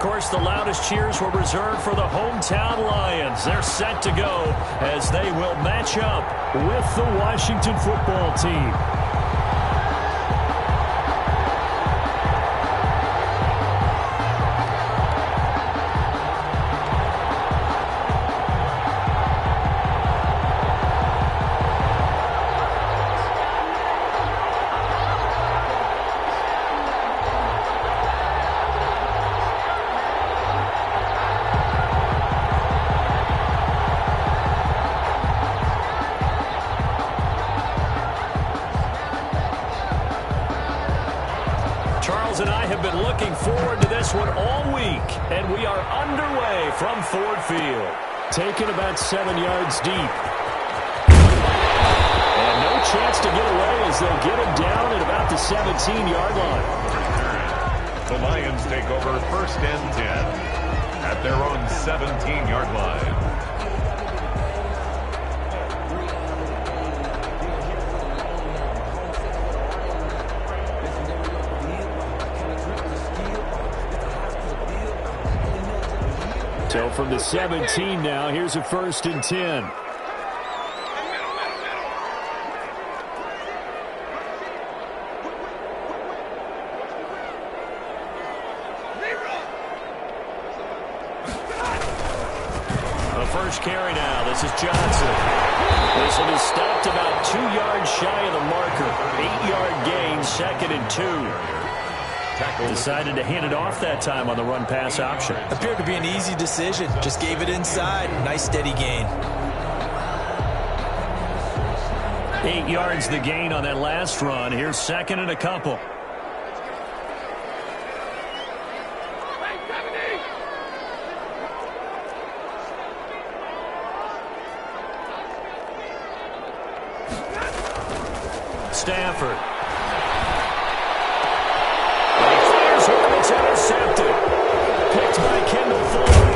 Of course, the loudest cheers were reserved for the hometown Lions. They're set to go as they will match up with the Washington football team. Charles and I have been looking forward to this one all week, and we are underway from Ford Field. Taken about 7 yards deep. And no chance to get away as they'll get him down at about the 17-yard line. The Lions take over 1st and 10 at their own 17-yard line. So from the 17 now, here's a 1st and 10. The first carry now. This is Johnson. This one is stopped about 2 yards shy of the marker. 8-yard gain, 2nd and 2. Decided to hand it off that time on the run-pass option. Appeared to be an easy decision. Just gave it inside. Nice steady gain. 8 yards the gain on that last run. Here's 2nd and a couple. Stafford. It's intercepted. Picked by Kendall Fuller.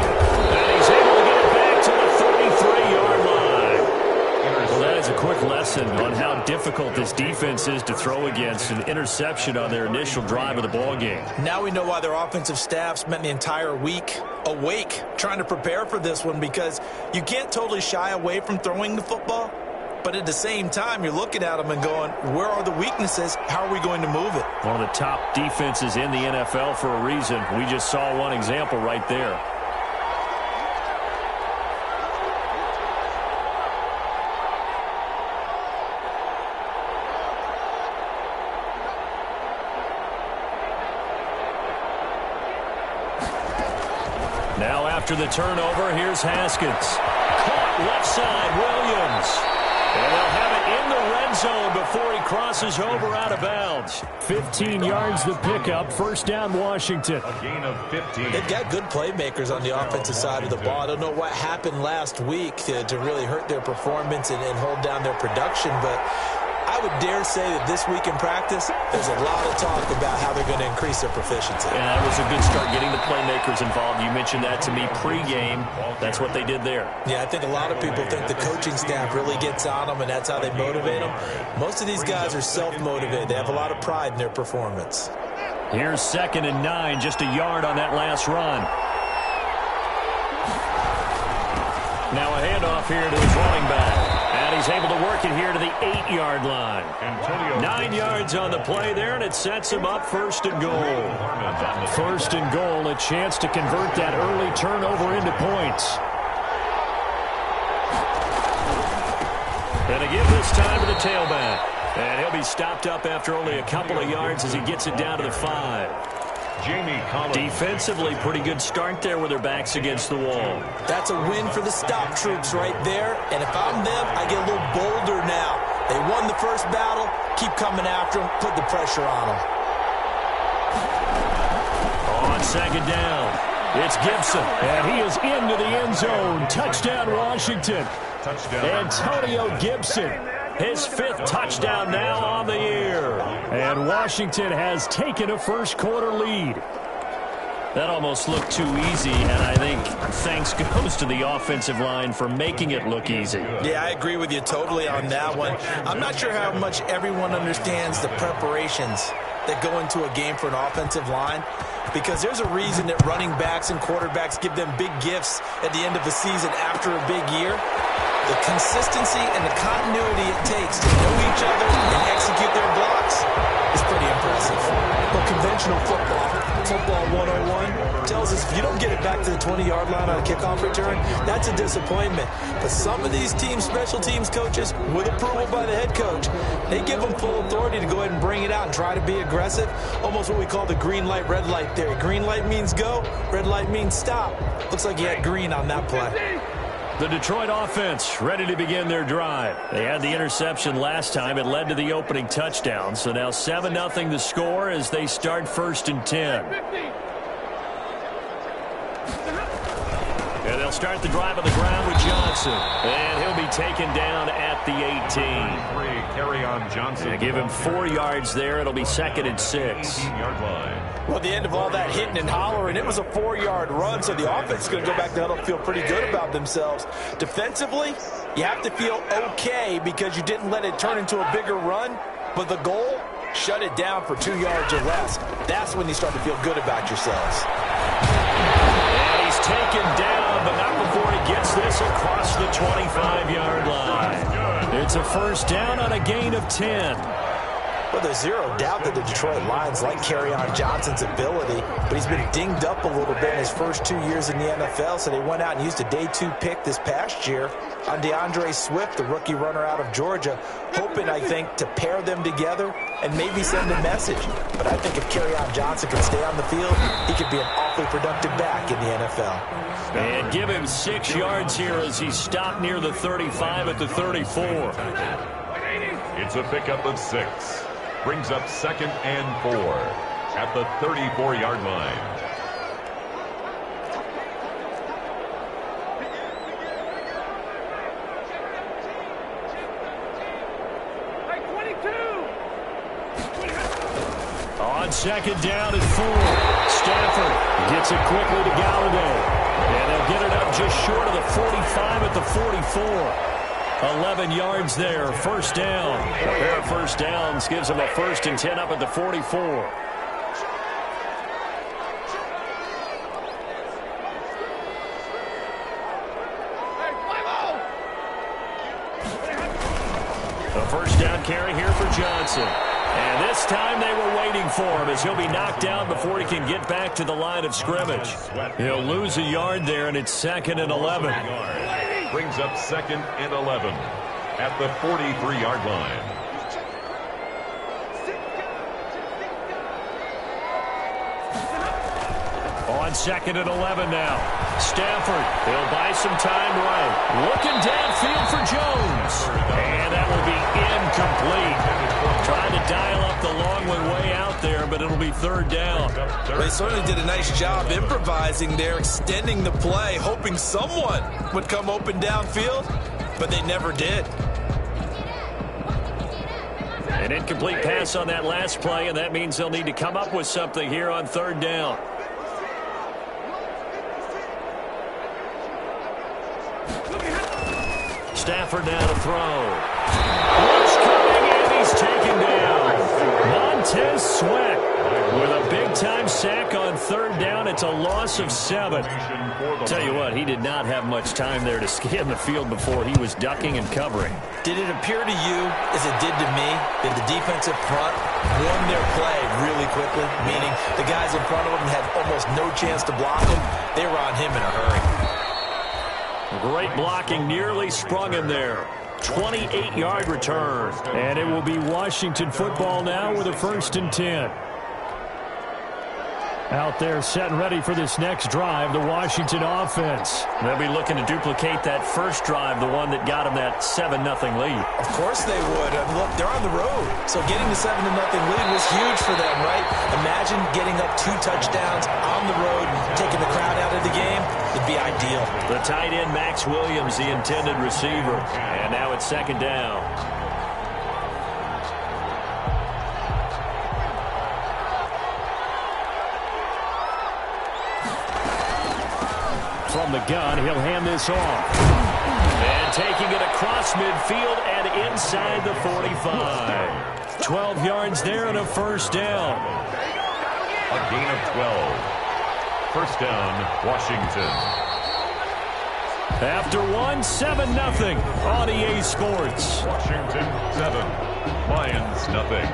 And he's able to get it back to the 33-yard line. Well, that is a quick lesson on how difficult this defense is to throw against. An interception on their initial drive of the ballgame. Now we know why their offensive staff spent the entire week awake trying to prepare for this one, because you can't totally shy away from throwing the football. But at the same time, you're looking at them and going, where are the weaknesses? How are we going to move it? One of the top defenses in the NFL for a reason. We just saw one example right there. Now after the turnover, here's Haskins. Caught left side, Williams. And they'll have it in the red zone before he crosses over out of bounds. 15 yards the pickup. 1st down, Washington. A gain of 15. They've got good playmakers on the offensive side of the ball. I don't know what happened last week to really hurt their performance and hold down their production, but I would dare say that this week in practice, there's a lot of talk about how they're going to increase their proficiency. And that was a good start getting the playmakers involved. You mentioned that to me pregame. That's what they did there. Yeah, I think a lot of people think the coaching staff really gets on them, and that's how they motivate them. Most of these guys are self-motivated. They have a lot of pride in their performance. Here's 2nd and 9, just a yard on that last run. Now a handoff here to his running back. And he's able to work it here to the 8-yard line. 9 yards on the play there, and it sets him up 1st and goal. 1st and goal, a chance to convert that early turnover into points. And a give this time to the tailback. And he'll be stopped up after only a couple of yards as he gets it down to the 5. Defensively, pretty good start there with their backs against the wall. That's a win for the stop troops right there. And if I'm them, I get a little bolder now. They won the first battle. Keep coming after them. Put the pressure on them. On 2nd down, it's Gibson. And he is into the end zone. Touchdown, Washington. Antonio Gibson. His 5th touchdown now on the year. And Washington has taken a first-quarter lead. That almost looked too easy, and I think thanks goes to the offensive line for making it look easy. Yeah, I agree with you totally on that one. I'm not sure how much everyone understands the preparations that go into a game for an offensive line, because there's a reason that running backs and quarterbacks give them big gifts at the end of the season after a big year. The consistency and the continuity it takes to know each other and execute their blocks is pretty impressive. Well, conventional football 101, tells us if you don't get it back to the 20-yard line on a kickoff return, that's a disappointment. But some of these teams, special teams coaches, with approval by the head coach, they give them full authority to go ahead and bring it out and try to be aggressive. Almost what we call the green light, red light theory. Green light means go, red light means stop. Looks like he had green on that play. The Detroit offense ready to begin their drive. They had the interception last time. It led to the opening touchdown. So now 7-0 the score as they start 1st and 10. And they'll start the drive on the ground with Johnson. And he'll be taken down at the 18. Carry on Johnson. And give him 4 yards there. It'll be 2nd and 6. 18-yard line. Well, at the end of all that hitting and hollering, it was a 4-yard run, so the offense is going to go back to huddle and feel pretty good about themselves. Defensively, you have to feel okay because you didn't let it turn into a bigger run, but the goal, shut it down for 2 yards or less. That's when you start to feel good about yourselves. And he's taken down, but not before he gets this across the 25-yard line. It's a 1st down on a gain of 10. Well, there's zero doubt that the Detroit Lions like Kerryon Johnson's ability, but he's been dinged up a little bit in his first 2 years in the NFL, so they went out and used a day 2 pick this past year on DeAndre Swift, the rookie runner out of Georgia, hoping, I think, to pair them together and maybe send a message. But I think if Kerryon Johnson can stay on the field, he could be an awfully productive back in the NFL. And give him 6 yards here as he's stopped near the 35 at the 34. It's a pickup of 6. Brings up 2nd and 4 at the 34-yard line. On 2nd down and 4. Stafford gets it quickly to Galladay. And they'll get it up just short of the 45 at the 44. 11 yards there, 1st down. A pair of 1st downs gives them a 1st and 10 up at the 44. A 1st down carry here for Johnson. And this time they were waiting for him as he'll be knocked down before he can get back to the line of scrimmage. He'll lose a yard there, and it's 2nd and 11. Brings up 2nd and 11 at the 43-yard line. On 2nd and 11 now. Stafford, he'll buy some time right. Looking downfield for Jones. And that will be incomplete. Trying to dial up the long one way out there, but it'll be 3rd down. They certainly did a nice job improvising there, extending the play, hoping someone would come open downfield, but they never did. An incomplete pass on that last play, and that means they'll need to come up with something here on 3rd down. Stafford now to throw. Blitz coming, and he's taken down. Montez Sweat with a big-time sack on 3rd down. It's a loss of 7. Tell you what, he did not have much time there to scan the field before he was ducking and covering. Did it appear to you, as it did to me, that the defensive front won their play really quickly? Meaning the guys in front of them had almost no chance to block him. They were on him in a hurry. Great blocking, nearly sprung him there. 28-yard return. And it will be Washington football now with a 1st and 10. Out there set and ready for this next drive, the Washington offense. They'll be looking to duplicate that first drive, the one that got them that 7-0 lead. Of course they would. Look, they're on the road, so getting the 7-0 lead was huge for them, right? Imagine getting up 2 touchdowns on the road, taking the crowd out of the game. It'd be ideal. The tight end, Max Williams, the intended receiver. And now it's 2nd down. From the gun, he'll hand this off. And taking it across midfield and inside the 45. 12 yards there and a first down. A gain of 12. First down, Washington. After 7-0 on EA Sports. Washington 7, Lions nothing.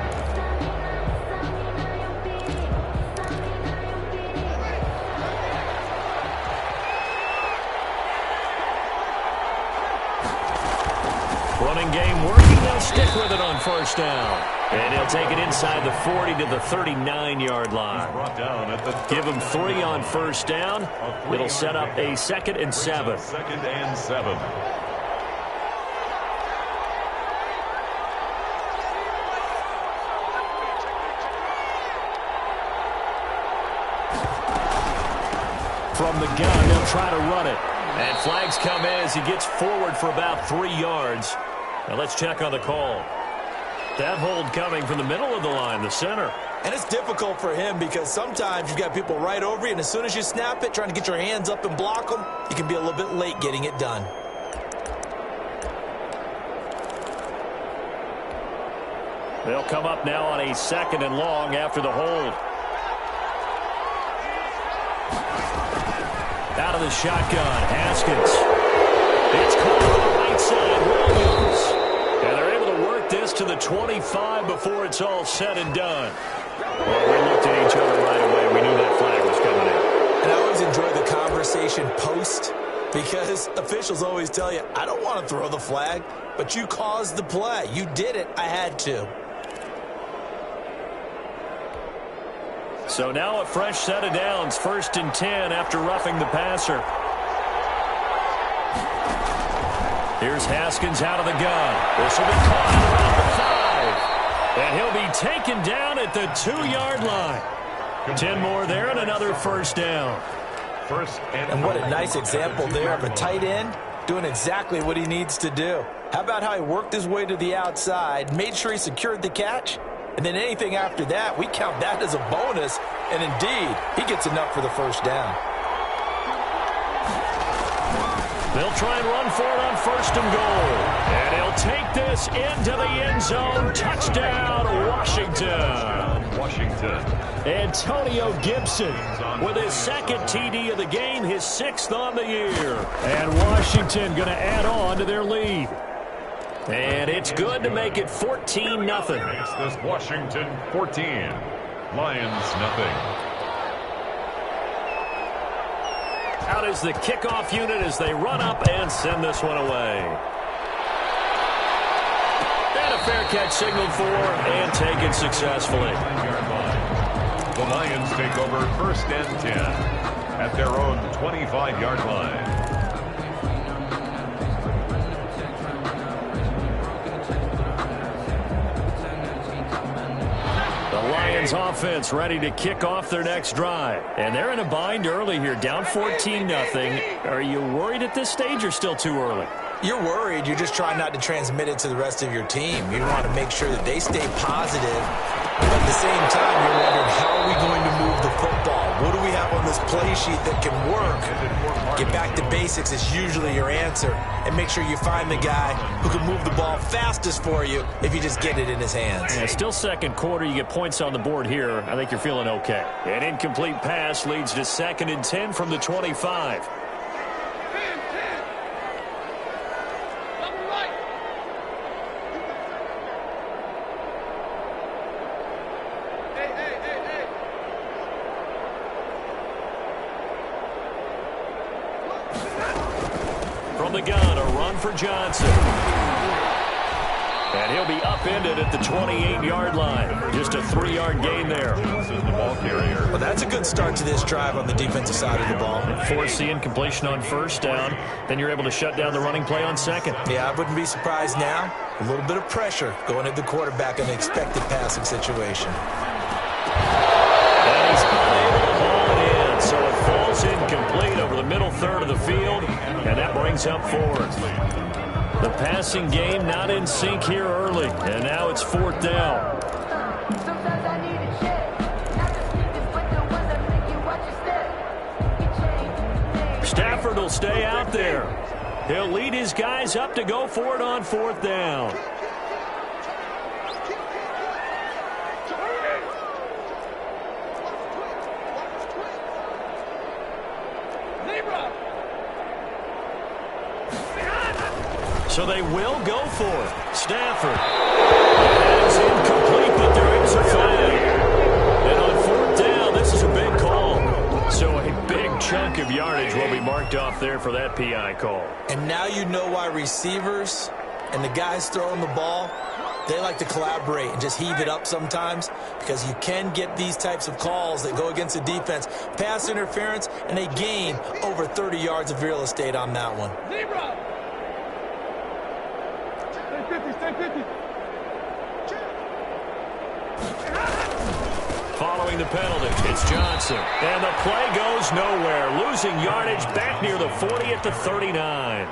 Running game working. They'll stick with it on first down. And he'll take it inside the 40 to the 39-yard line. Give him 3 on first down. It'll set up a 2nd and 7. 2nd and 7. From the gun, they'll try to run it. And flags come in as he gets forward for about 3 yards. Now let's check on the call. That hold coming from the middle of the line, the center. And it's difficult for him because sometimes you've got people right over you, and as soon as you snap it, trying to get your hands up and block them, you can be a little bit late getting it done. They'll come up now on a 2nd and long after the hold. Out of the shotgun, Haskins. It's caught on the right side, Williams. And they're able to work this to the 25 before it's all said and done. Well, we looked at each other right away. We knew that flag was coming in. And I always enjoy the conversation post because officials always tell you, I don't want to throw the flag, but you caused the play. You did it. I had to. So now a fresh set of downs, 1st and 10 after roughing the passer. Here's Haskins out of the gun. This will be caught around the 5. And he'll be taken down at the 2-yard line. 10 more there and another first down. And what a nice example there of a tight end doing exactly what he needs to do. How about how he worked his way to the outside, made sure he secured the catch, and then anything after that, we count that as a bonus. And indeed, he gets enough for the first down. They'll try and run for it on 1st and goal. And he'll take this into the end zone. Touchdown, Washington. Antonio Gibson with his 2nd TD of the game, his 6th on the year. And Washington going to add on to their lead. And it's good to make it 14-0. This Washington 14, Lions nothing. Out is the kickoff unit as they run up and send this one away. And a fair catch signaled for and taken successfully. The Lions take over 1st and 10 at their own 25-yard line. Lions offense ready to kick off their next drive. And they're in a bind early here, down 14-0. Are you worried at this stage or still too early? You're worried. You're just trying not to transmit it to the rest of your team. You want to make sure that they stay positive. But at the same time, you're wondering, how are we going to move the football? What do we have on this play sheet that can work? Get back to basics is usually your answer. And make sure you find the guy who can move the ball fastest for you if you just get it in his hands. Yeah, still 2nd quarter. You get points on the board here. I think you're feeling okay. An incomplete pass leads to 2nd and 10 from the 25. From the gun, a run for Johnson. And he'll be upended at the 28-yard line. Just a 3-yard gain there. The ball carrier. Well, that's a good start to this drive on the defensive side of the ball. Force the incompletion on 1st down. Then you're able to shut down the running play on 2nd. Yeah, I wouldn't be surprised now. A little bit of pressure going at the quarterback in an expected passing situation. And he's unable to haul it in. So it falls incomplete over the middle third of the field. And that brings up 4th. The passing game not in sync here early. And now it's 4th down. Stafford will stay out there. He'll lead his guys up to go for it on 4th down. So they will go for it. Stafford. That is incomplete, but there is a flag. And on fourth down, this is a big call. So a big chunk of yardage will be marked off there for that PI call. And now you know why receivers and the guys throwing the ball, they like to collaborate and just heave it up sometimes, because you can get these types of calls that go against the defense. Pass interference, and they gain over 30 yards of real estate on that one. Following the penalty, it's Johnson. And the play goes nowhere, losing yardage back near the 40 at the 39.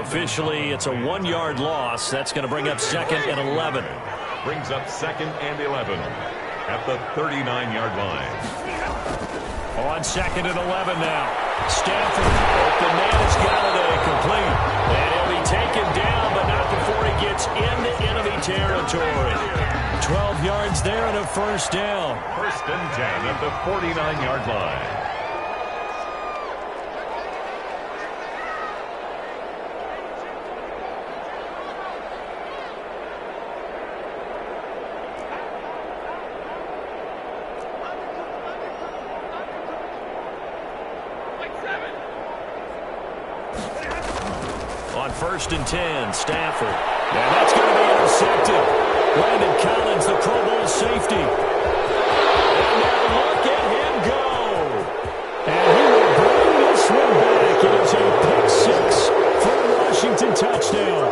Officially, it's a 1-yard loss. That's going to bring up 2nd and 11. Brings up 2nd and 11 at the 39-yard line. On 2nd and 11 now. Stafford, open man has got it complete. And he'll be taken down, but not before he gets into enemy territory. 12 yards there and a first down. 1st and 10 at the 49-yard line. On 1st and 10, Stafford. And that's going to be intercepted. Landon Collins, the Pro Bowl safety. And now look at him go. And he will bring this one back. It is a pick-6 for a Washington touchdown.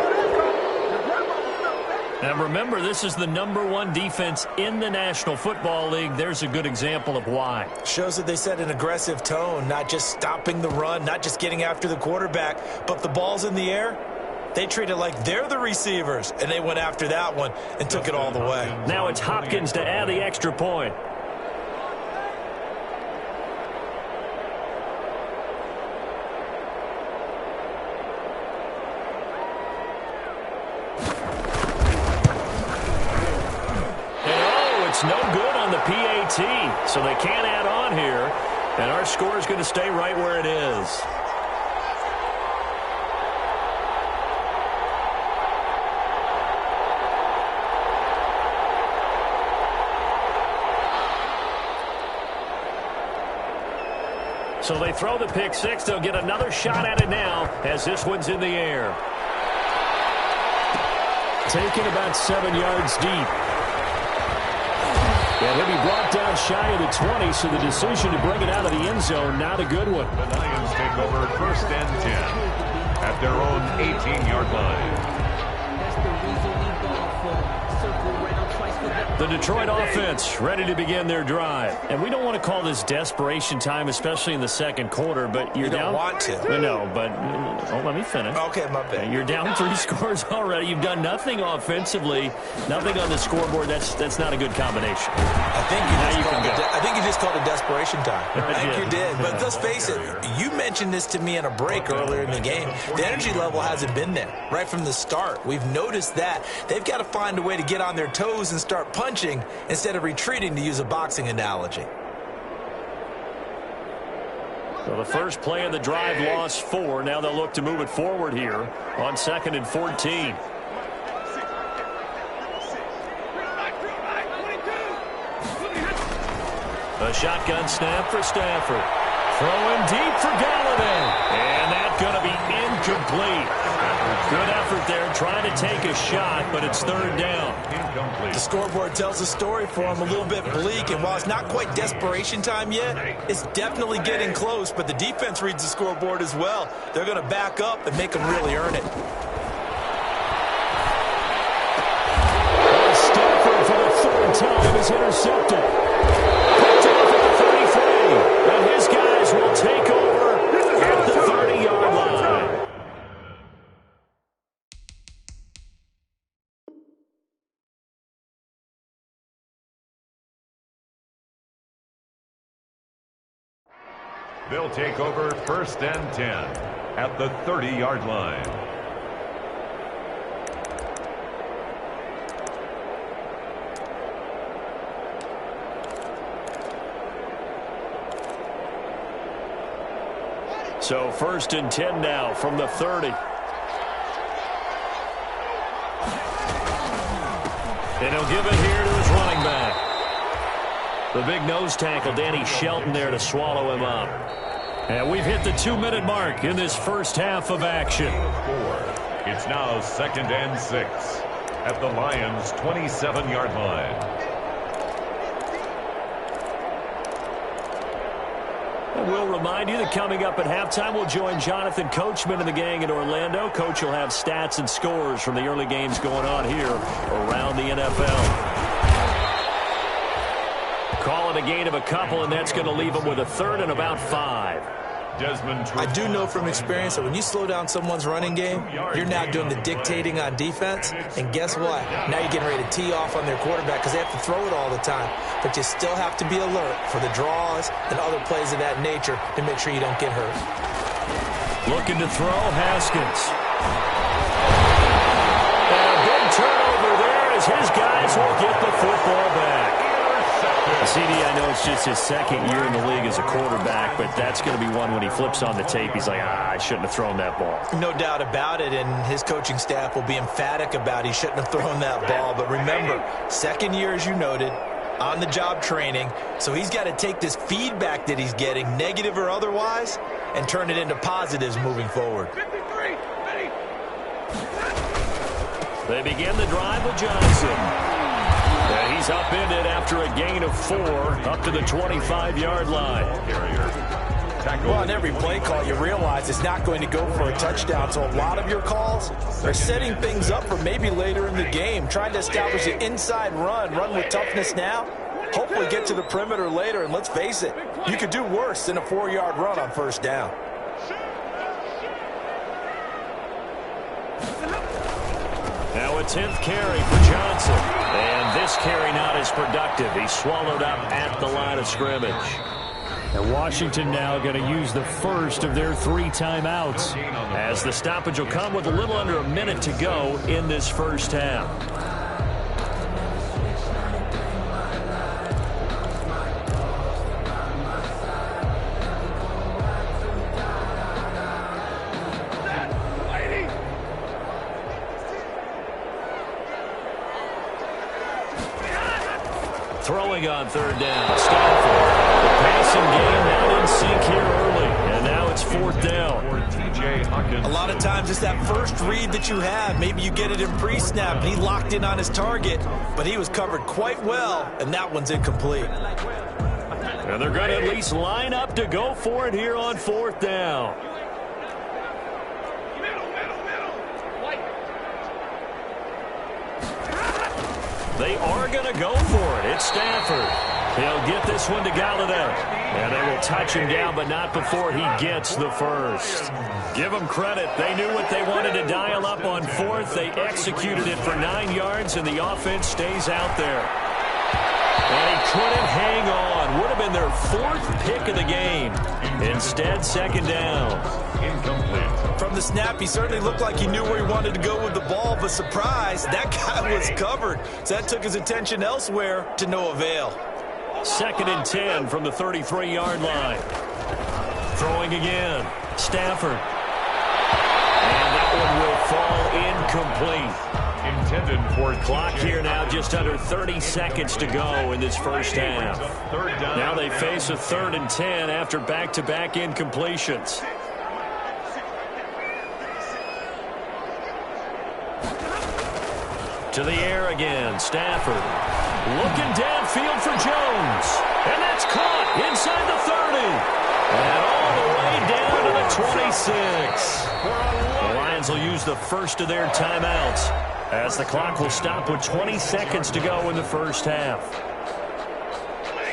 And remember, this is the #1 defense in the National Football League. There's a good example of why. Shows that they set an aggressive tone, not just stopping the run, not just getting after the quarterback, but the ball's in the air. They treat it like they're the receivers, and they went after that one and took it all the way. Now it's Hopkins to add the extra point. It's no good on the PAT, so they can't add on here, and our score is going to stay right where it is. So they throw the pick-6. They'll get another shot at it now as this one's in the air. Taken about 7 yards deep. And he'll be brought down shy of the 20, so the decision to bring it out of the end zone, not a good one. The Lions take over 1st and 10 at their own 18-yard line. The Detroit offense ready to begin their drive. And we don't want to call this desperation time, especially in the second quarter, but you're down. You don't want to. No, but let me finish. Okay, my bad. You're down 3 scores already. You've done nothing offensively, nothing on the scoreboard. That's not a good combination. I think you just called it desperation time. I think you did. But let's face it, you mentioned this to me in a break earlier in the game. The energy level hasn't been there right from the start. We've noticed that. They've got to find a way to get on their toes and start punching instead of retreating, to use a boxing analogy. So the first play of the drive lost 4. Now they'll look to move it forward here on 2nd and 14. A shotgun snap for Stafford. Throwing deep for Galladay. And that's going to be incomplete. Good effort there trying to take a shot, but it's 3rd down. Incomplete. The scoreboard tells a story for him, a little bit bleak, and while it's not quite desperation time yet, it's definitely getting close, but the defense reads the scoreboard as well. They're going to back up and make them really earn it. Stafford for the 3rd time is intercepted. Picked off at the 33, and his guys will take over at the 30-yard line. They'll take over 1st and 10 at the 30-yard line. So 1st and 10 now from the 30. And he'll give it here to his running back. The big nose tackle, Danny Shelton, there to swallow him up. And we've hit the 2-minute mark in this first half of action. It's now 2nd and 6 at the Lions' 27-yard line. And we'll remind you that coming up at halftime, we'll join Jonathan Coachman and the gang in Orlando. Coach will have stats and scores from the early games going on here around the NFL. Call it a gain of a couple, and that's going to leave them with a 3rd and about 5. I do know from experience that when you slow down someone's running game, you're now doing the dictating on defense. And guess what? Now you're getting ready to tee off on their quarterback because they have to throw it all the time. But you still have to be alert for the draws and other plays of that nature to make sure you don't get hurt. Looking to throw, Haskins. And a big turnover there as his guys will get the football back. CD, I know it's just his 2nd year in the league as a quarterback, but that's going to be one when he flips on the tape. He's like, I shouldn't have thrown that ball. No doubt about it, and his coaching staff will be emphatic about he shouldn't have thrown that ball. But remember, 2nd year, as you noted, on-the-job training, so he's got to take this feedback that he's getting, negative or otherwise, and turn it into positives moving forward. They begin the drive with Johnson. And he's upended after a gain of 4 up to the 25-yard line. Well, on every play call, you realize it's not going to go for a touchdown. So a lot of your calls are setting things up for maybe later in the game, trying to establish an inside run with toughness now, hopefully get to the perimeter later. And let's face it, you could do worse than a 4-yard run on 1st down. Now a 10th carry for Johnson. And this carry not as productive. He's swallowed up at the line of scrimmage. And Washington now going to use the first of their 3 timeouts, as the stoppage will come with a little under a minute to go in this first half. Throwing on 3rd down, Stafford. The passing game now in sync here early, and now it's 4th down. A lot of times it's that first read that you have. Maybe you get it in pre-snap, and he locked in on his target, but he was covered quite well, and that one's incomplete. And they're going to at least line up to go for it here on 4th down. They are going to go for it. It's Stafford. He'll get this one to Galladay. And they will touch him down, but not before he gets the first. Give them credit. They knew what they wanted to dial up on 4th. They executed it for 9 yards, and the offense stays out there. And he couldn't hang on. Would have been their 4th pick of the game. Instead, 2nd down. Incomplete. From the snap, he certainly looked like he knew where he wanted to go with the ball, but surprise, that guy was covered. So that took his attention elsewhere to no avail. 2nd and 10 from the 33-yard line. Throwing again. Stafford. And that one will fall incomplete. Intended for clock here now, just under 30 seconds to go in this first half. Now they face a 3rd and 10 after back-to-back incompletions. To the air again, Stafford. Looking downfield for Jones. And that's caught inside the 30. And all the way down to the 26. The Lions will use the first of their timeouts, as the clock will stop with 20 seconds to go in the first half.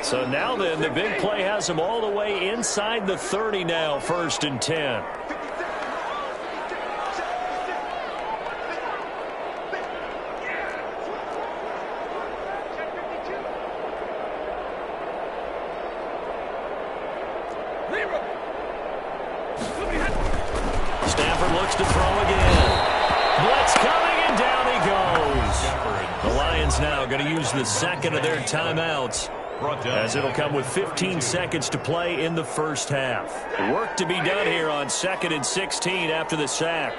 So now then, the big play has them all the way inside the 30 now, 1st and 10. Stafford looks to throw again. Blitz coming, and down he goes. The Lions now going to use the 2nd of their timeouts, as it'll come with 15 seconds to play in the first half. Work to be done here on 2nd and 16 after the sack.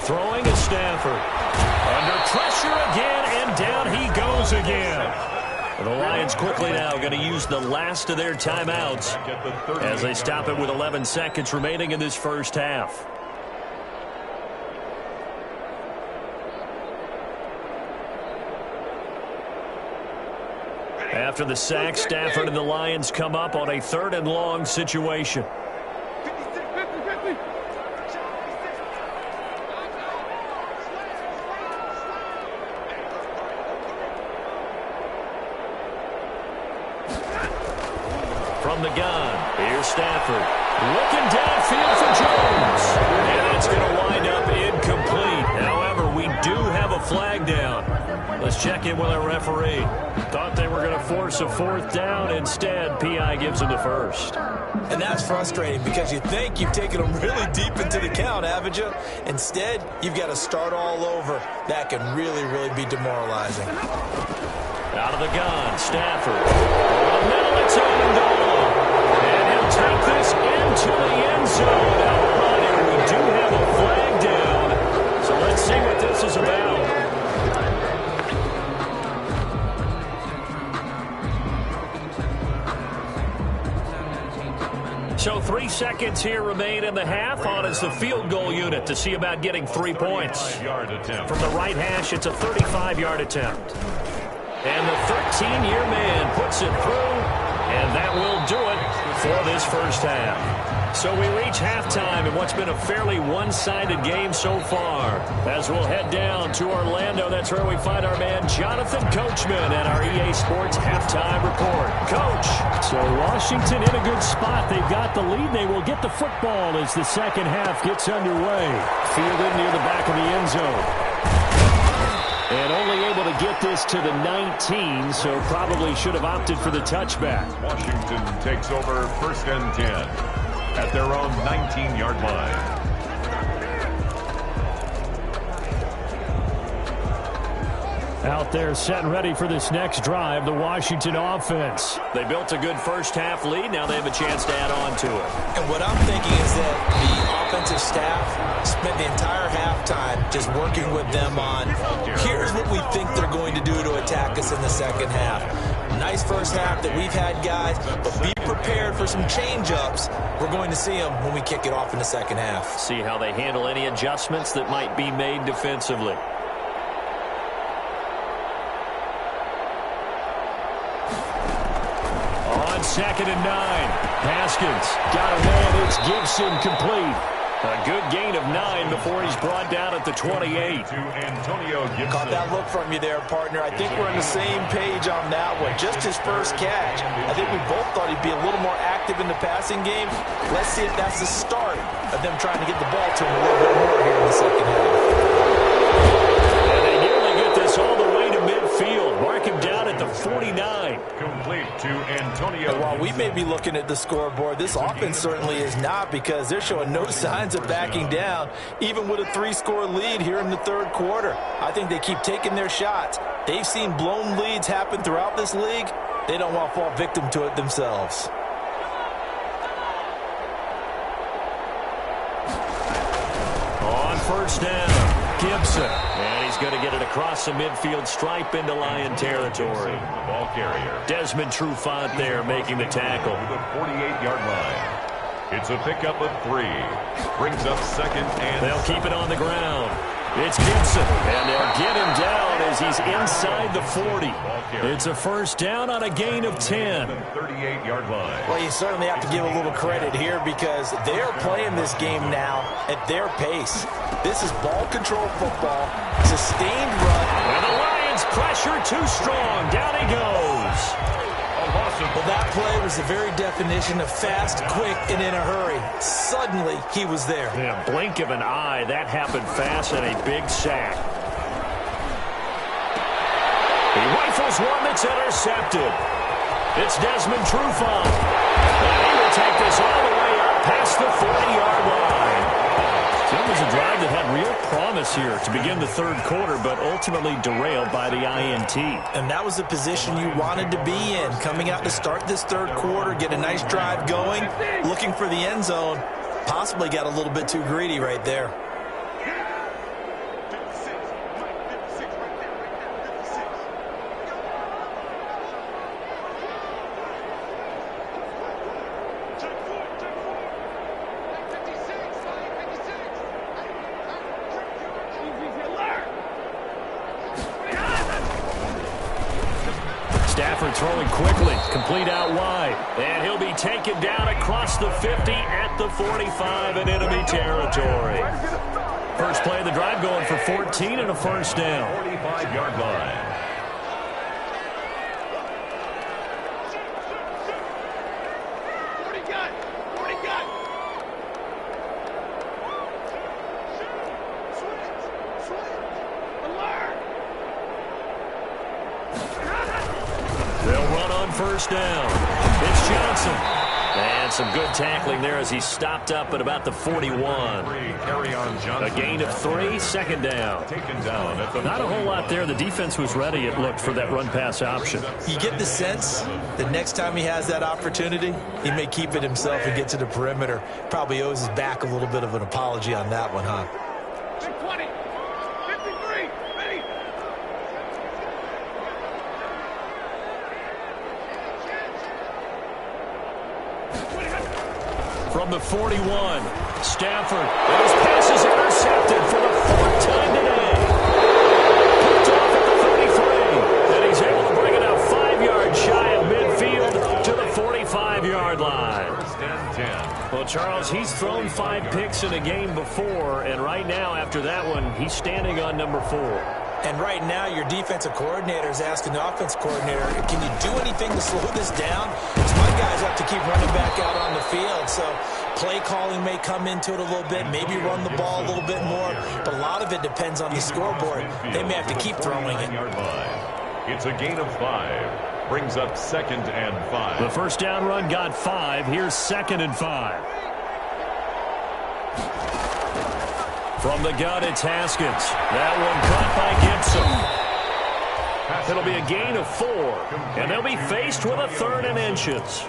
Throwing is Stafford. Under pressure again, and down he goes again. The Lions quickly now going to use the last of their timeouts as they stop it with 11 seconds remaining in this first half. After the sack, Stafford and the Lions come up on a 3rd and long situation. From the gun, here's Stafford. Looking downfield for Jones. And it's going to wind up incomplete. However, we do have a flag down. Let's check in with our referee. Thought they were going to force a 4th down. Instead, P.I. gives them the first. And that's frustrating because you think you've taken them really deep into the count, haven't you? Instead, you've got to start all over. That can really, really be demoralizing. Out of the gun, Stafford. Over the middle, it's open goal. And he'll take this into the end zone. Now, and we do have a flag down. So let's see what this is about. So 3 seconds here remain in the half. On is the field goal unit to see about getting 3 points. From the right hash, it's a 35-yard attempt. And the 13-year man puts it through, and that will do it for this first half. So we reach halftime in what's been a fairly one-sided game so far. As we'll head down to Orlando, that's where we find our man Jonathan Coachman at our EA Sports Halftime Report. Coach. So Washington in a good spot. They've got the lead. They will get the football as the second half gets underway. Fielded near the back of the end zone. And only able to get this to the 19, so probably should have opted for the touchback. Washington takes over 1st and 10 at their own 19-yard line. Out there set and ready for this next drive, the Washington offense. They built a good first half lead. Now they have a chance to add on to it. And what I'm thinking is that the offensive staff spent the entire halftime just working with them on, here's what we think they're going to do to attack us in the second half. Nice first half that we've had, guys, but be prepared for some change-ups. We're going to see them when we kick it off in the second half. See how they handle any adjustments that might be made defensively. On 2nd and 9, Haskins got a man. It's Gibson complete. A good gain of 9 before he's brought down at the 28. To Antonio Gibson. Caught that look from you there, partner. I think we're on the same page on that one. Just his first catch. I think we both thought he'd be a little more active in the passing game. Let's see if that's the start of them trying to get the ball to him a little bit more here in the second half. And they nearly get this all the way to midfield. Mark him down at the 49. Complete to Antonio. And while we may be looking at the scoreboard, this offense certainly is not, because they're showing no signs of backing down, even with a 3-score lead here in the 3rd quarter. I think they keep taking their shots. They've seen blown leads happen throughout this league. They don't want to fall victim to it themselves. On 1st down, Gibson. And he's going to get it across the midfield stripe into Lion territory. The ball carrier. Desmond Trufant there making the tackle. To the 48-yard line. It's a pickup of 3. Brings up 2nd and... They'll keep it on the ground. It's Gibson, and they'll get him down as he's inside the 40. It's a 1st down on a gain of 10. 38-yard line. Well, you certainly have to give a little credit here, because they're playing this game now at their pace. This is ball control football, sustained run. And the Lions pressure too strong. Down he goes. Well, that play was the very definition of fast, quick, and in a hurry. Suddenly, he was there. In a blink of an eye, that happened fast, and a big sack. He rifles one that's intercepted. It's Desmond Trufant. And he will take this all the way up past the 40-yard line. So it was a drive that had real promise points here to begin the third quarter, but ultimately derailed by the INT. And that was the position you wanted to be in, coming out to start this third quarter, get a nice drive going, looking for the end zone. Possibly got a little bit too greedy right there. Stafford throwing quickly, complete out wide. And he'll be taken down across the 50 at the 45 in enemy territory. First play of the drive going for 14 and a first down. 45-yard line. First down. It's Johnson. And some good tackling there as he stopped up at about the 41. A gain of 3, second down. Not a whole lot there. The defense was ready, it looked, for that run-pass option. You get the sense that next time he has that opportunity, he may keep it himself and get to the perimeter. Probably owes his back a little bit of an apology on that one, huh? From the 41, Stafford, and his pass is intercepted for the fourth time today. Picked off at the 33, and he's able to bring it out 5 yards shy of midfield to the 45-yard line. First and 10. Well, Charles, he's thrown 5 picks in a game before, and right now, after that one, he's standing on number 4. And right now, your defensive coordinator is asking the offense coordinator, can you do anything to slow this down? Because my guys have to keep running back out on the field. So play calling may come into it a little bit, maybe run the ball a little bit more. But a lot of it depends on the scoreboard. They may have to keep throwing it. It's a gain of 5. Brings up second and 5. The first down run got 5. Here's second and 5. From the gun, it's Haskins. That one caught by Gibson. It'll be a gain of 4, and they'll be faced with a third and inches.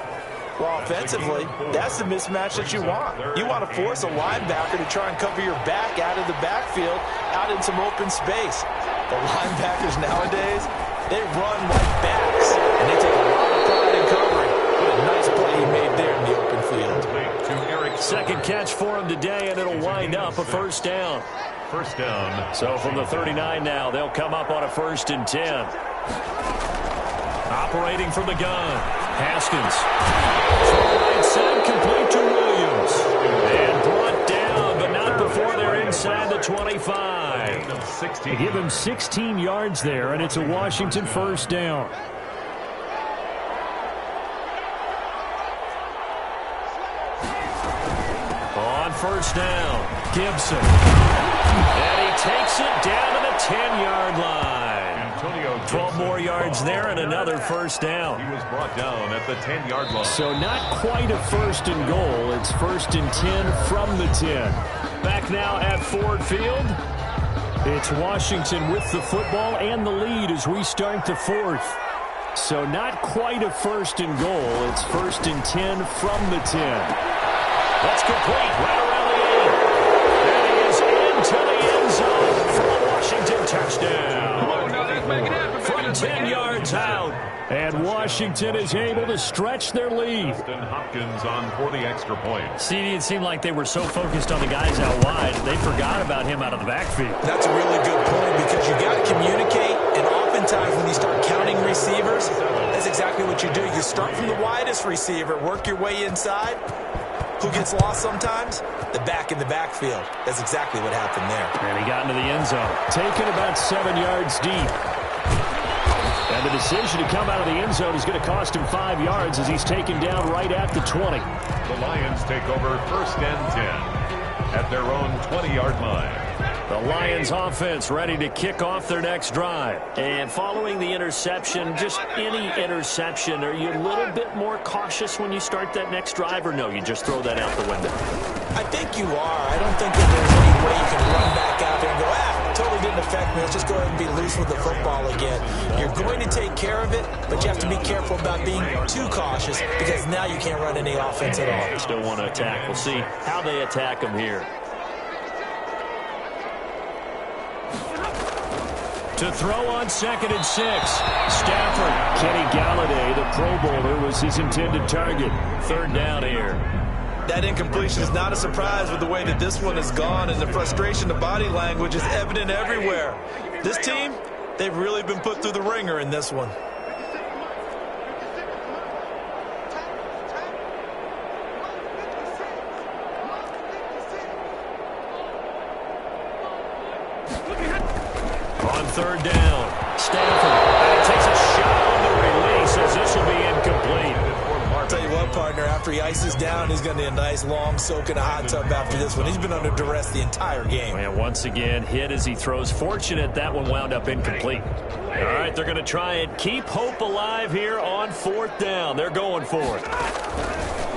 Well, offensively, that's the mismatch that you want. You want to force a linebacker to try and cover your back out of the backfield, out in some open space. The linebackers nowadays, they run like backs, and they take a lot of pride in covering. What a nice play he made there in the open field. Second catch for him today, and it'll wind up a first down. First down. So from the 39 now, they'll come up on a 1st and 10. Operating from the gun, Haskins. Right side, complete to Williams. And brought down, but not before they're inside the 25. They give him 16 yards there, and it's a Washington first down. On first down, Gibson. And he takes it down to the 10-yard line. 12 more yards there and another first down. He was brought down at the 10-yard line. So not quite a 1st and goal. It's 1st and 10 from the 10. Back now at Ford Field. It's Washington with the football and the lead as we start the 4th. So not quite a 1st and goal. It's 1st and 10 from the 10. That's complete right around the 8. And he is into the end zone for a Washington touchdown. From 10 yards out. And Washington is able to stretch their lead. Hopkins on for the extra point. CD, it seemed like they were so focused on the guys out wide, they forgot about him out of the backfield. That's a really good point because you got to communicate, and oftentimes when you start counting receivers, that's exactly what you do. You start from the widest receiver, work your way inside. Who gets lost sometimes? The back in the backfield. That's exactly what happened there. And he got into the end zone. Taken about 7 yards deep. And the decision to come out of the end zone is going to cost him 5 yards as he's taken down right at the 20. The Lions take over 1st and 10 at their own 20-yard line. The Lions offense ready to kick off their next drive. And following the interception, just any interception, are you a little bit more cautious when you start that next drive, or no, you just throw that out the window? I think you are. I don't think that there's any way you can run back out there and go, didn't affect me. Let's just go ahead and be loose with the football again. You're going to take care of it, but you have to be careful about being too cautious because now you can't run any offense at all. Still want to attack. We'll see how they attack them here. To throw on 2nd and 6. Stafford. Kenny Galladay, the Pro Bowler, was his intended target. 3rd down here. That incompletion is not a surprise with the way that this one has gone, and the frustration, the body language is evident everywhere. This team, they've really been put through the ringer in this one. On 3rd down, Stafford takes a shot on the release as this will be incomplete. I'll tell you what, partner, after he ices down, he's going to need a nice long soak in a hot tub after this one. He's been under duress the entire game. And once again, hit as he throws. Fortunate that one wound up incomplete. All right, they're going to try and keep hope alive here on 4th down. They're going for it.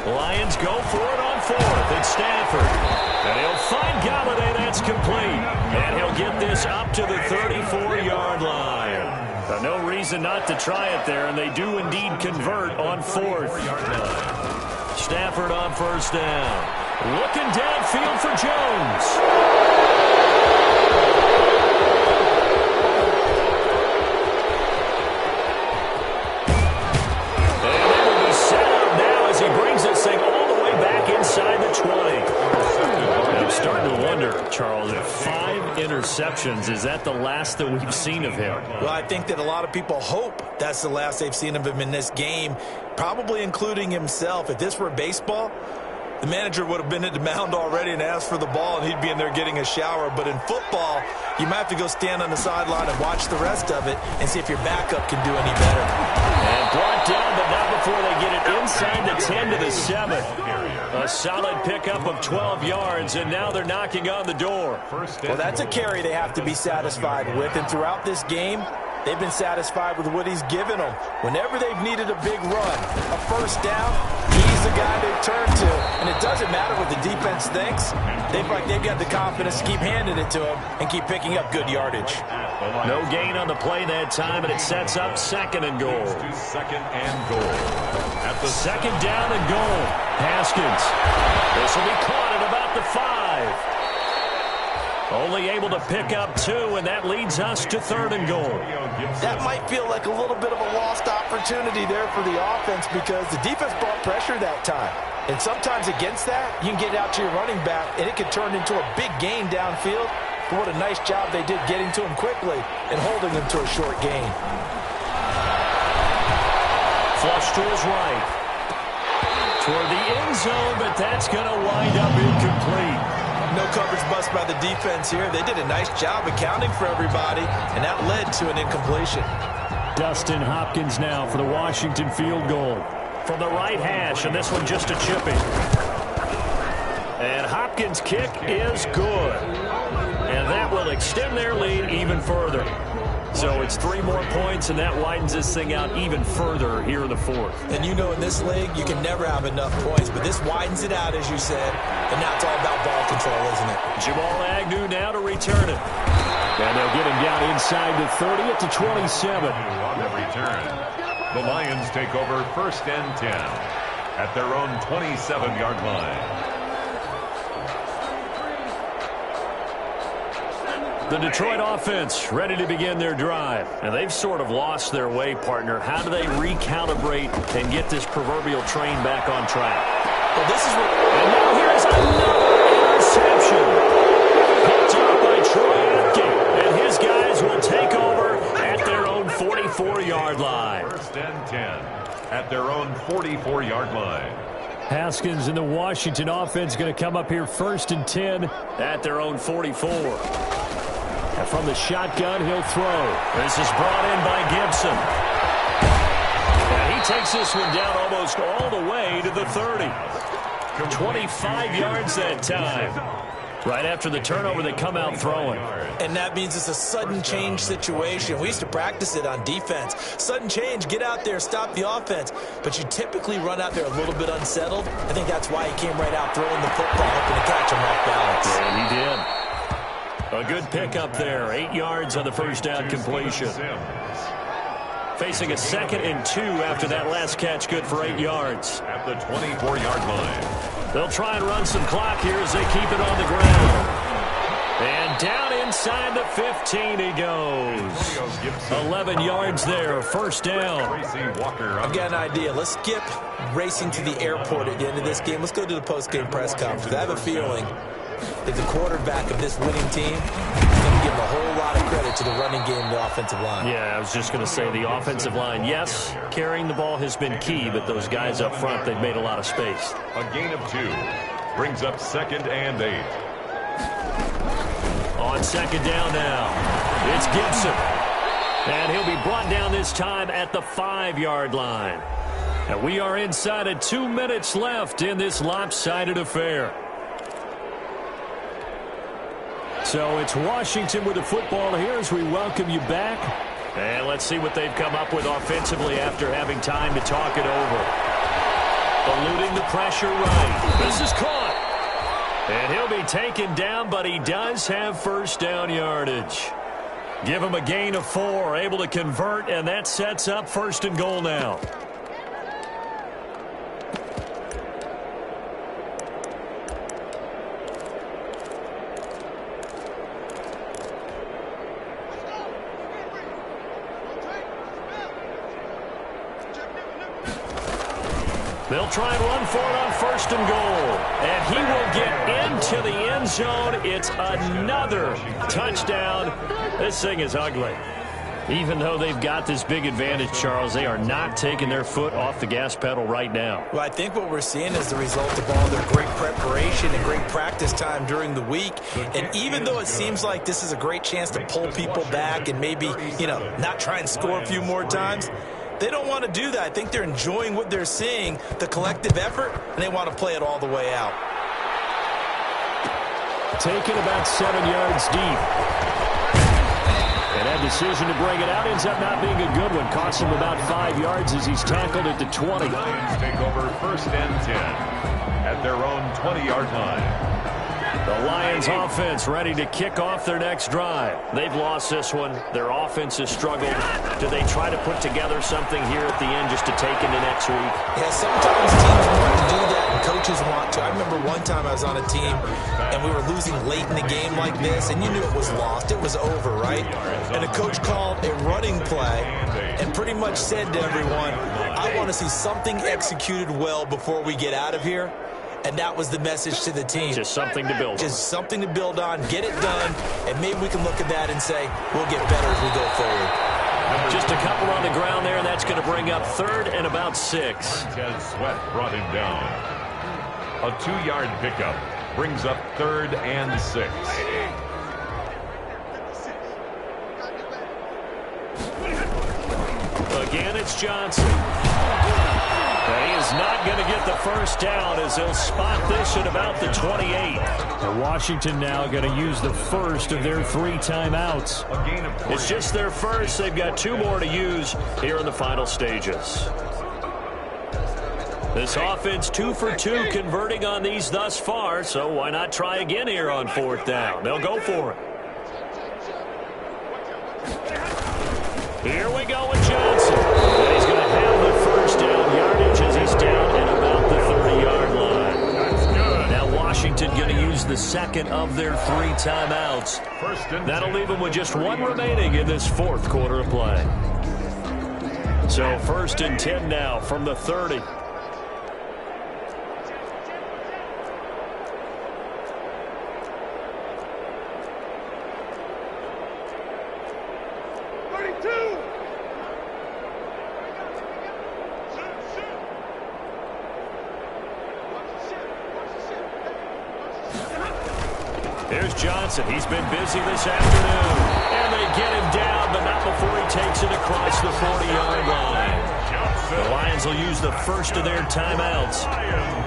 Lions go for it on 4th. It's Stafford. And he'll find Galladay. That's complete. And he'll get this up to the 34-yard line. No reason not to try it there, and they do indeed convert on 4th. Stafford on 1st down. Looking downfield for Jones. And they will be set up now as he brings this thing all the way back inside the 20. I'm starting to wonder, Charles, if 5 interceptions, is that the last that we've seen of him? Well, I think that a lot of people hope that's the last they've seen of him in this game, probably including himself. If this were baseball, the manager would have been at the mound already and asked for the ball, and he'd be in there getting a shower. But in football, you might have to go stand on the sideline and watch the rest of it and see if your backup can do any better. And brought down, but not before they get it inside the 10 to the 7. A solid pickup of 12 yards, and now they're knocking on the door. Well, that's a carry they have to be satisfied with, and throughout this game, they've been satisfied with what he's given them. Whenever they've needed a big run, a 1st down, he's the guy they turn to. And it doesn't matter what the defense thinks. They've got the confidence to keep handing it to him and keep picking up good yardage. No gain on the play that time, and it sets up 2nd and goal. 2nd and goal. At the 2nd down and goal. Haskins. This will be caught at about the 5. Only able to pick up 2, and that leads us to 3rd and goal. That might feel like a little bit of a lost opportunity there for the offense because the defense brought pressure that time. And sometimes against that, you can get out to your running back, and it can turn into a big gain downfield. But what a nice job they did getting to him quickly and holding him to a short gain. Flush to his right. Toward the end zone, but that's going to wind up incomplete. No coverage bust by the defense here. They did a nice job accounting for everybody, and that led to an incompletion. Dustin Hopkins now for the Washington field goal. From the right hash, and this one just a chipping. And Hopkins' kick is good. And that will extend their lead even further. So it's 3 more points, and that widens this thing out even further here in the 4th. And you know in this league, you can never have enough points, but this widens it out, as you said, and now it's all about ball control, isn't it? Jamal Agnew now to return it. And they'll get him down inside the 30 at the 27. On the return, the Lions take over 1st and 10 at their own 27-yard line. The Detroit offense ready to begin their drive. And they've sort of lost their way, partner. How do they recalibrate and get this proverbial train back on track? Well, this is what... And now here's another interception. Picked up by Troy Apke. And his guys will take over at their own 44-yard line. 1st and 10 at their own 44-yard line. Haskins and the Washington offense going to come up here 1st and 10 at their own 44. And from the shotgun, he'll throw. This is brought in by Gibson. And he takes this one down almost all the way to the 30. 25 yards that time. Right after the turnover, they come out throwing. And that means it's a sudden change situation. We used to practice it on defense. Sudden change, get out there, stop the offense. But you typically run out there a little bit unsettled. I think that's why he came right out throwing the football, hoping to catch him off balance. And he did. A good pickup there. 8 yards on the first down completion. Facing a 2nd and 2 after that last catch, good for 8 yards. At the 24-yard line. They'll try and run some clock here as they keep it on the ground. And down inside the 15 he goes. 11 yards there, first down. I've got an idea. Let's skip racing to the airport at the end of this game. Let's go to the post-game press conference. I have a feeling that the quarterback of this winning team is going to give a whole lot of credit to the running game and the offensive line. Yeah, I was just going to say the offensive line, yes, carrying the ball has been key, but those guys up front, they've made a lot of space. A gain of 2 brings up 2nd and 8. On 2nd down now, it's Gibson. And he'll be brought down this time at the 5-yard line. And we are inside of 2 minutes left in this lopsided affair. So it's Washington with the football here as we welcome you back. And let's see what they've come up with offensively after having time to talk it over. Eluding the pressure right. This is caught. And he'll be taken down, but he does have first down yardage. Give him a gain of 4, able to convert, and that sets up 1st and goal now. They'll try and run for it on 1st and goal. And he will get into the end zone. It's another touchdown. This thing is ugly. Even though they've got this big advantage, Charles, they are not taking their foot off the gas pedal right now. Well, I think what we're seeing is the result of all their great preparation and great practice time during the week. And even though it seems like this is a great chance to pull people back and maybe, not try and score a few more times, they don't want to do that. I think they're enjoying what they're seeing, the collective effort, and they want to play it all the way out. Taken about 7 yards deep. And that decision to bring it out ends up not being a good one. Costs him about 5 yards as he's tackled at the 20. Lions take over 1st and 10 at their own 20-yard line. The Lions offense ready to kick off their next drive. They've lost this one. Their offense has struggled. Do they try to put together something here at the end just to take into next week? Yeah, sometimes teams want to do that and coaches want to. I remember one time I was on a team and we were losing late in the game like this, and you knew it was lost. It was over, right? And the coach called a running play and pretty much said to everyone, I want to see something executed well before we get out of here. And that was the message to the team. Just something to build on. Just something to build on, get it done, and maybe we can look at that and say, we'll get better as we go forward. Just a couple on the ground there, and that's going to bring up 3rd and about 6. Sweat brought him down. A 2-yard pickup brings up 3rd and 6. Again, it's Johnson. He is not going to get the first down as they'll spot this at about the 28. And Washington now going to use the first of their 3 timeouts. It's just their first. They've got 2 more to use here in the final stages. This offense 2 for 2 converting on these thus far, so why not try again here on 4th down? They'll go for it. Here we go with Johnson. And he's going to have the first down yardage as he's down at about the 30-yard line. That's good. Now Washington going to use the 2nd of their 3 timeouts. That'll leave them with just 1 remaining in this 4th quarter of play. So 1st and 10 now from the 30. Here's Johnson. He's been busy this afternoon. And they get him down, but not before he takes it across the 40-yard line. The Lions will use the first of their timeouts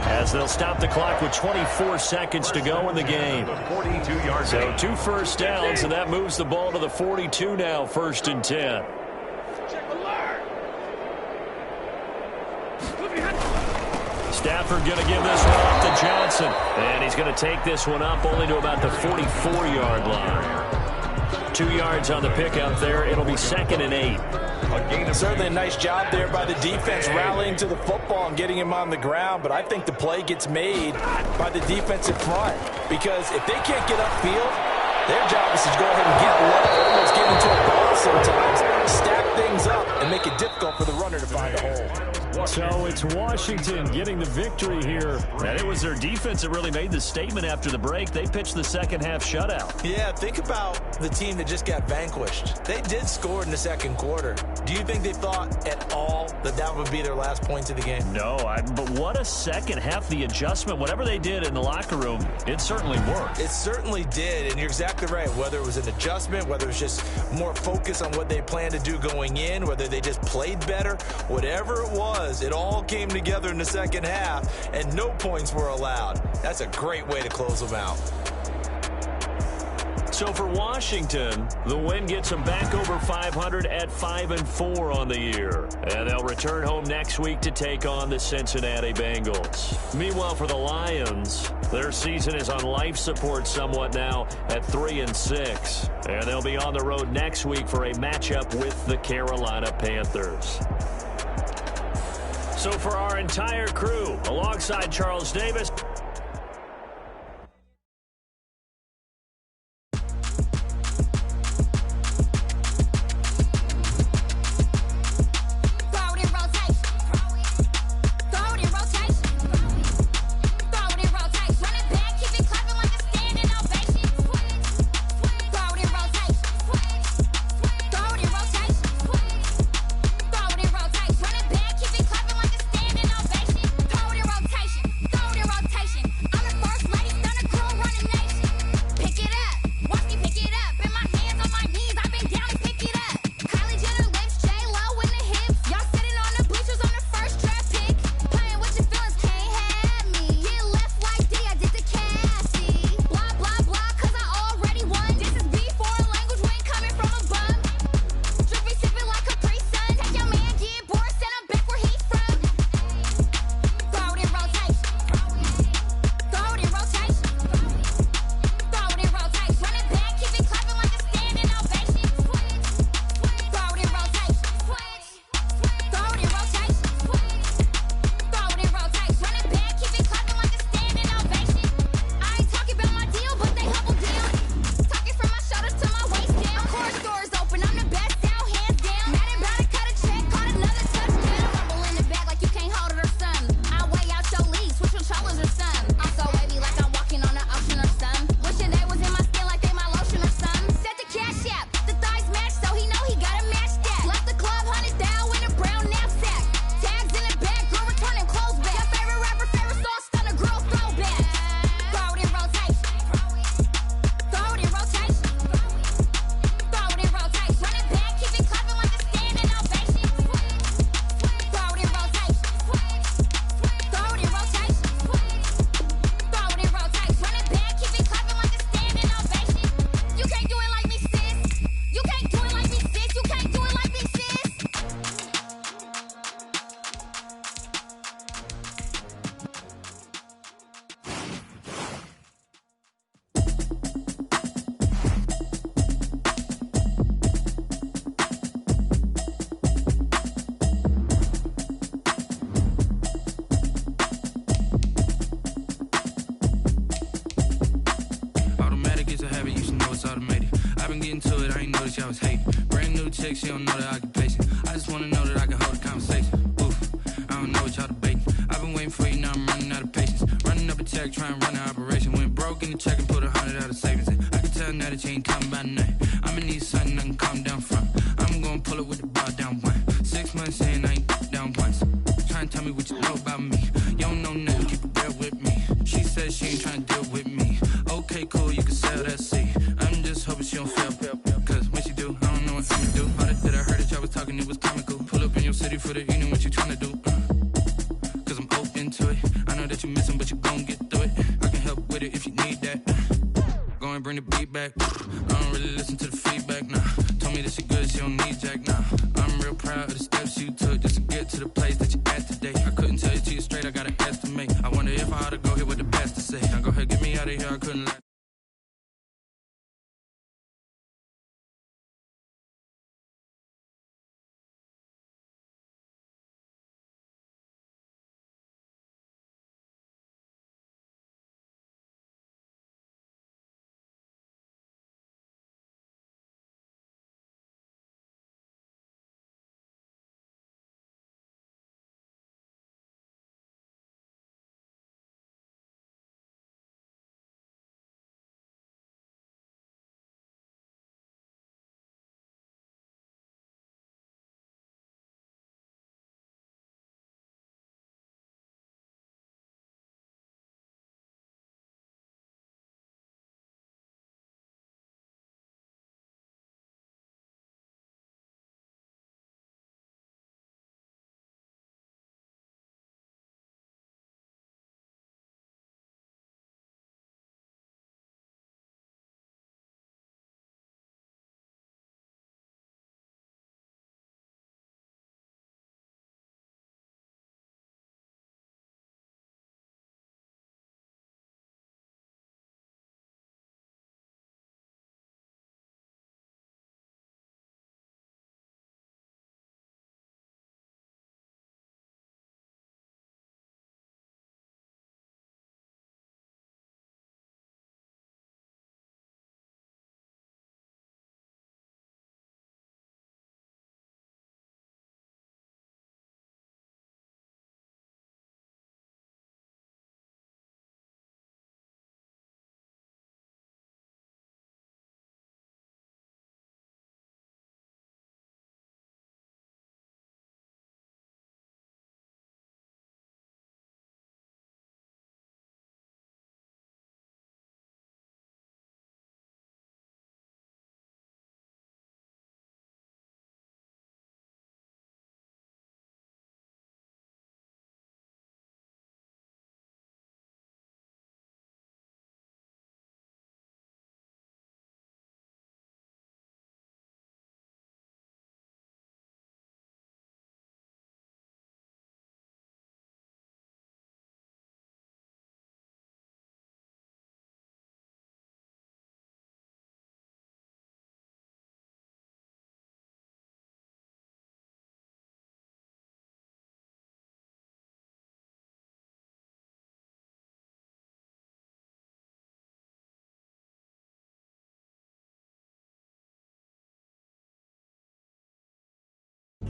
as they'll stop the clock with 24 seconds to go in the game. So 2 first downs, and that moves the ball to the 42 now, 1st and 10. Stafford going to give this one up to Johnson. And he's going to take this one up only to about the 44-yard line. 2 yards on the pickup there. It'll be 2nd and 8. Certainly a nice job there by the defense rallying to the football and getting him on the ground, but I think the play gets made by the defensive front because if they can't get upfield, their job is to go ahead and get low, almost get into a ball sometimes, stack things up, and make it difficult for the runner to find a hole. So it's Washington getting the victory here. And it was their defense that really made the statement after the break. They pitched the second-half shutout. Yeah, think about the team that just got vanquished. They did score in the second quarter. Do you think they thought at all that that would be their last points of the game? No, but what a second half. The adjustment, whatever they did in the locker room, it certainly worked. It certainly did, and you're exactly right. Whether it was an adjustment, whether it was just more focus on what they planned to do going in, whether they just played better, whatever it was, it all came together in the second half, and no points were allowed. That's a great way to close them out. So for Washington, the win gets them back over 500 at 5-4 on the year. And they'll return home next week to take on the Cincinnati Bengals. Meanwhile, for the Lions, their season is on life support somewhat now at 3-6. And they'll be on the road next week for a matchup with the Carolina Panthers. So for our entire crew, alongside Charles Davis, I was hating. Brand new chick, she don't know the occupation. I just wanna know that I can hold a conversation. Oof, I don't know what y'all debating. I've been waiting for you, now I'm running out of patience. Running up a check, trying to run an operation. Went broke in the check and put 100 out of savings in. I can tell now that you ain't talking about nothing. I'ma need something I can calm down from. I'm gonna pull it with the bar down one. 6 months saying I ain't down once. Trying to tell me what you know about me. You don't know nothing, keep it real with me. She says she ain't trying to deal with me. Okay, cool, you can sell that seat. I'm just hoping she don't fail. Cause when she do, I don't know what I'ma do. All that I heard that y'all was talking, it was comical. Pull up in your city for the evening, what you trying to do? Cause I'm open to it. I know that you missing, but you gon' get through it. I can help with it if you need that. Go and bring the beat back. I don't really listen to the feedback, nah. Told me that she good, she don't need jack, nah. I'm real proud of the steps you took just to get to the place that you at today. I couldn't tell you to you straight, I gotta estimate. out of here, I couldn't let.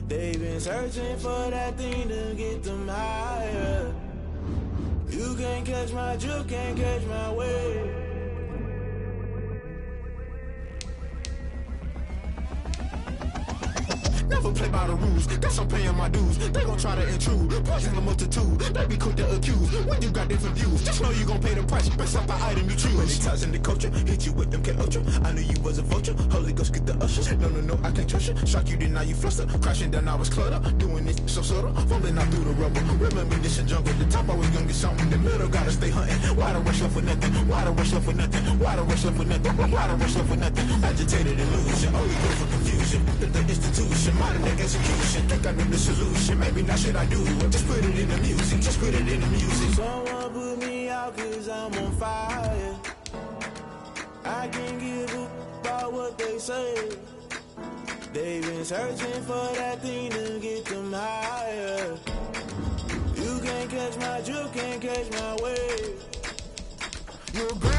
They've been searching for that thing to get them higher. You can't catch my drift, can't catch my wave. Never play by the rules, guess I'm paying my dues. They gon' try to intrude, poison the multitude. They be quick to accuse, when you got different views. Just know you gon' pay the price, based off the item you choose. When they ties in the culture, hit you with them K-Ultra. I knew you was a vulture, Holy Ghost get the ushers. No, I can't trust you. Shock you, then now you fluster. Crashing down, I was clutter. Doing this so subtle, fumbling out through the rubble. Remember this a jungle, the top always gonna get something. The middle gotta stay hunting. Why the rush left for nothing? Why the rush left for nothing? Why the rush left for nothing? Why the rush left for nothing? Agitated illusion, only good for confusion. The institution, modern day execution. Think I know the solution, maybe not should I do it? Just put it in the music, just put it in the music. Someone put me out cause I'm on fire. I can't give a about what they say. They've been searching for that thing to get them higher. You can't catch my drift, can't catch my wave. You're great.